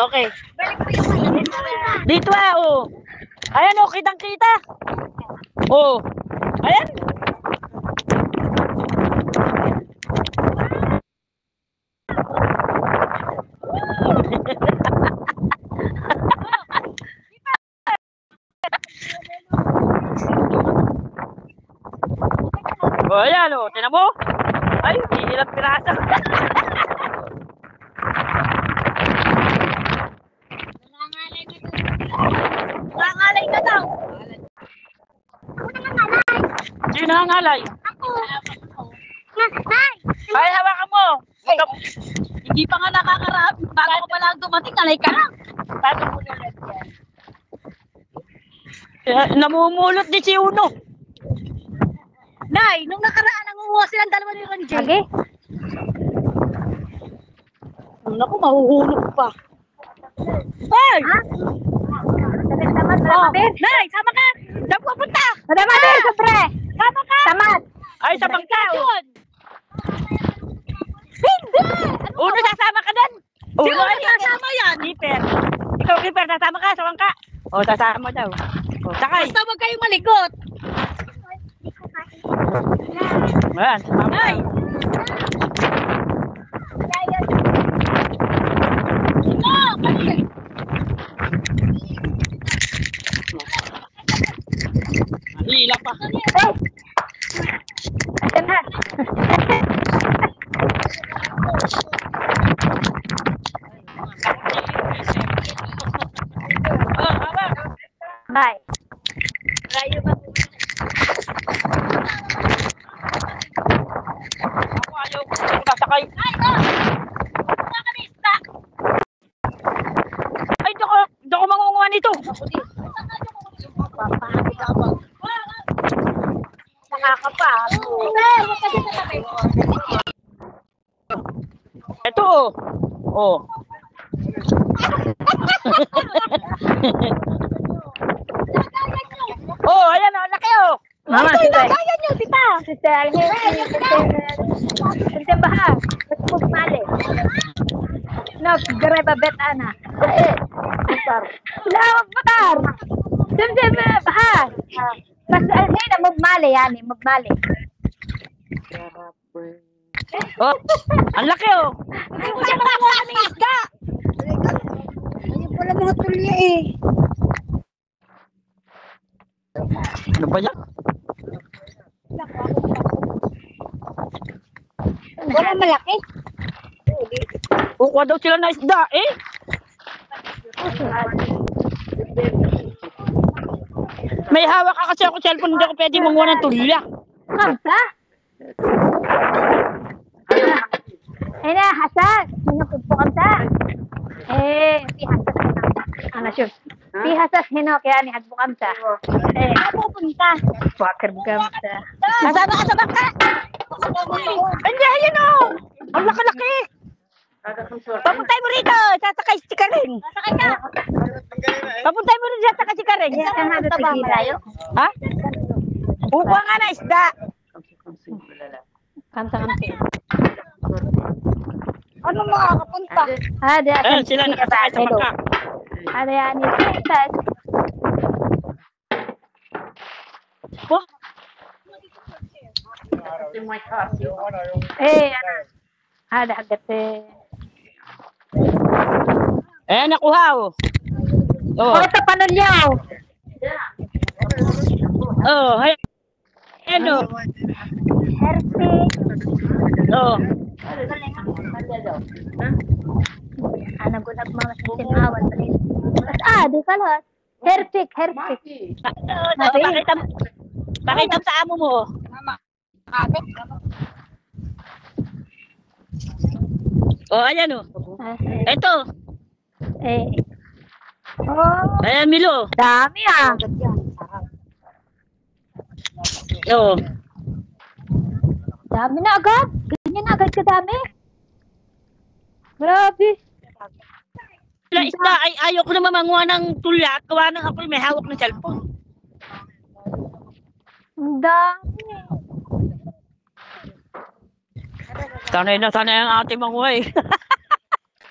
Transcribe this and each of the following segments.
Okay. Dito oh. Ayan oh, kitang-kita. Oh. Ayan. Oh, ayan oh. Tinan mo. Ay, ilang pirasa. Nangangalay ka daw. Sino nangangalay? Ako. Ay, hawakan mo. Hindi pa nga nakakarap. Bago ko pa lang dumating, alay ka lang. Namumulot di si Uno. Nay, nung nakaraan, nangunguha silang dalawa ni Ronjay. Lagi? Naku, mahuhulog pa. Ay! Ha? Tamad, Oh, Madam Nay, sama ka! Saan pupunta? Madam Adir, sobre! Sama ka! Tamad! Ay, sa bangka. Yun! Hindi! Uno, sasama ka din. Sino ay, kasama yan? Keeper. Ikaw, keeper, sasama ka sa bangka. O, sasama daw. O, sakay. Basta huwag kayong malikot. Ayan, sasama. Nay! Hila pa. Ayan na. Oh, hawak. Bye. Ako, ayaw ko. Sasakay. Ay, doko mangunguha nito. Ito, oh. Oh. Oh, ayan, oh, laki, oh. Mama, Ito, sige. ilagayan nyo, tita. Sister Alheri, Sister Baha, ba't mo bumali? No, garay ba bet, Ana? Lawag batar! Sister Baha! Basta Alheri na mabmali, yani, mabmali. Oh, ang laki, oh. Hindi ko siya mangunguha ng isda. Ayun pala mga tulya eh. Ano ba yan? Wala malaki. Kukuha daw sila na isda, eh. May hawak ka kasi ako cellphone, hindi ako pwede manguha ng tulya. Kamsa? Eh na, Hasan. Hinukod po kamsa. Eh, si Hasan. Ano siya? Si Hasan hinok, kaya ni Hadbo kamsa. Eh, Ako punta. wakar kamsa. Kasama ka sa bangka. Andiyan, ayan, oh. Ang laki-laki. Papuntay mo rito, sasakay si Karen. Sasakay ka. Papuntay mo rito, sasakay si Karen. Yan nga sa malayo. Ha? Kukuha nga na isda. Kamsa kamsa. Ano makakapunta? Ada Ayan, sila nakasakay sa bangka. Ada yan ni Hasan. Oh, Eh, ano? Ada agad eh. ayan, nakuha, oh. Oh, Oh, ito panulyaw. oh, ayan, oh. Hersi. Oh. Ano ko na mga sisimawan. Di ka lahat. Herpik, herpik. Pakita sa amo mo. Oh, ayan, oh. Ito. Eh. Oh, Ayan, Milo. dami ah. Oh. Dami na agad. Ganyan na agad kadami. Grabe. Sila isda ay ayaw ko naman manguha ng tulya. Gawa nang ako may hawak ng cellphone. Ang dami. Sanay na sanay ang ate manguha, eh.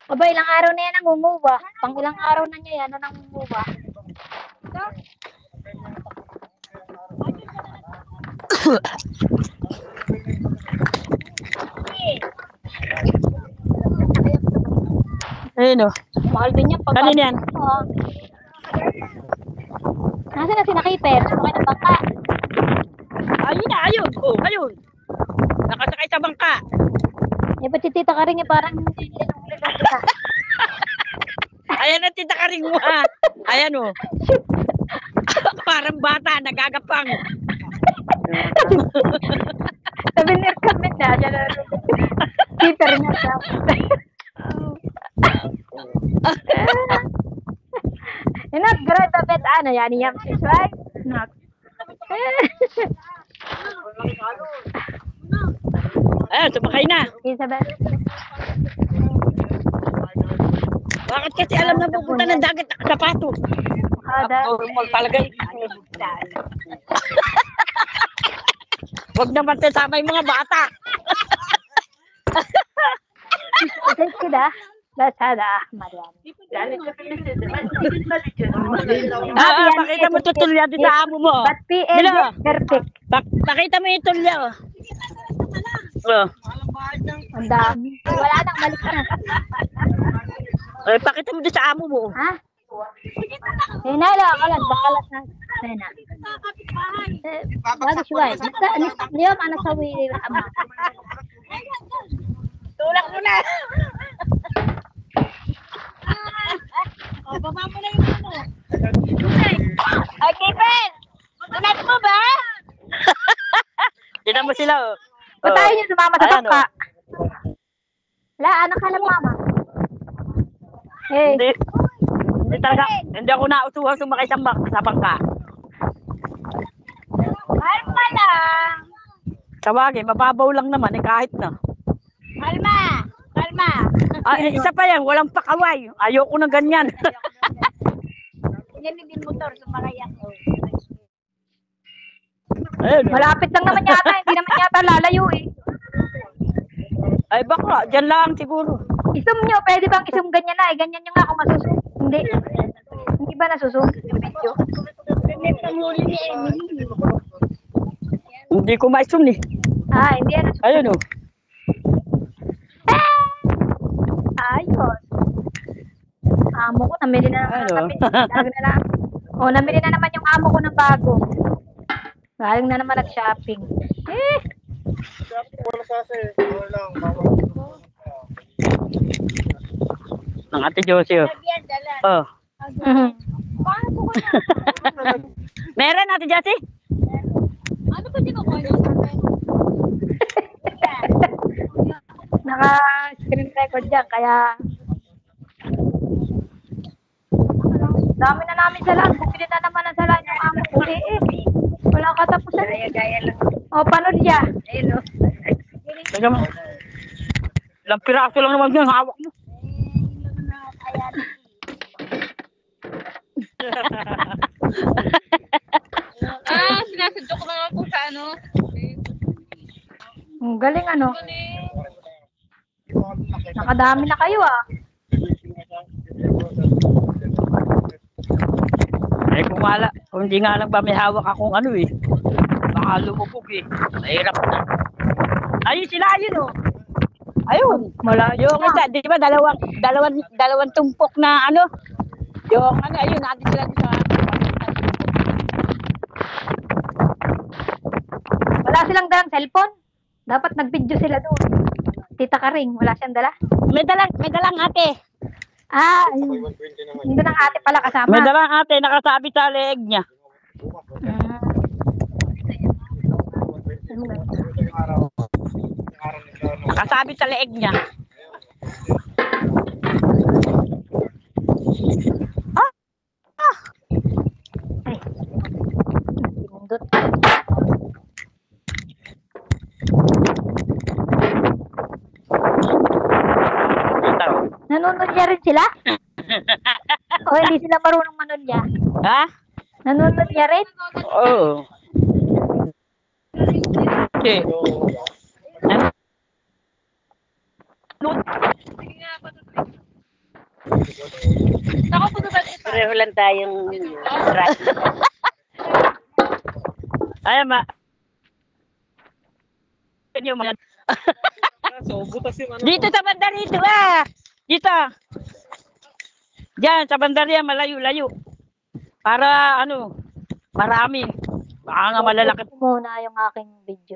Aba, ilang araw na yan nangunguha. Pang ilang araw na niya yan na nangunguha. Ayun o. Mahal din yan. Pag Kanina yan. Oo. Nasaan na si Nakiper? Sumakay ng bangka. Ayun na, ayun. Oh, ayun. Nakasakay sa bangka. Eh, ba't si Tita Karing parang hindi nung kita? Ayan ang tita ka rin mo ha. Ayan o. Parang bata, nagagapang. Sabi ni Erkamin na. Tita rin na siya. Not great a bit ano yan yung sis right? Not. Ayan, sumakay na. Isabel. Bakit kasi alam na pupunta ng dagat nakasapato? Ada. Normal talaga. Huwag naman sasama yung mga bata. Kasi dah. Lazada Marian. Pakita mo tutulya dito sa amo mo. But PL Mila. perfect. Pakita mo yung tulya. Oh. Ang dami. Wala nang balik na. Eh, pakita mo dito sa amo mo. Ha? Hinala kalat bakalat na. Sena. Bago siya. Niyo mana sawi ama. Tulak mo na. Oh, baba mo na yung ano. Ay, Kipen! Tunat mo ba? Tignan mo sila, oh. Ba't tayo niyo sumama sa Ayan, bangka? La, anak ka lang mama. Hey. Hindi talaga, hindi ako nautuhan sumakay sa bangka. Kalma lang. Sa bagay, mababaw lang naman, eh, kahit na. Kalma. Kalma. Ah, isa pa yan, walang pakaway. Ayoko ng ganyan. Yan din motor, sumakay ako. Ayun. Malapit lang naman yata, hindi naman yata lalayo eh. Ay baka, dyan lang siguro. Isum nyo, pwede bang isum ganyan na eh? Ganyan nyo nga ako masusum. Hindi. Hindi ba nasusum yung video? Hindi ko maisum eh. Ah, hindi yan nasusum. Ayun oh. Ayos. Amo ko, namili na naman. Ano? Namili na lang. Oh, namili na naman yung amo ko ng bago. Galing na naman nag-shopping. Eh! Ng Ate Josie oh. Oh. Mhm. Meron Ate Josie? Ano ba ko sa akin? Naka-screen record dyan, kaya dami na namin salaan. Bumili na naman ang salaan yung amo ko. Wala katapusan. Gaya lang. O, panulya. Ayun o. Teka mo. Ilang piraso lang naman yung hawak mo. Sinasadyo ko lang ako sa ano. Ang galing ano. Nakadami na kayo ah. Eh kung hindi nga lang ba may hawak akong ano eh. Baka lumubog eh. Mahirap na. Ayun sila, ayun oh. Ayun. Malayo Yung isa, di ba dalawang tumpok na ano? Yung ano, ayun, natin sila sa... Wala silang dalang cellphone. Dapat nag-video sila doon. Tita Karing, wala siyang dala. May dalang ate. Ah, ayun. Hindi ng ate pala kasama. May dalang ate, nakasabi sa leeg niya. Nakasabi sa leeg niya. Ah! Ah! Ay. Pindot. Nanunod niya rin sila? O hindi sila marunong manulya? Ha? Nanunod niya rin? Oo. Okay. Pareho lang tayong right. Ayan, yung mga... Dito sa banda rito, Dito. Diyan, sa banda riyan, malayo-layo. Para, marami. Baka nga malalaki. Muna yung aking video.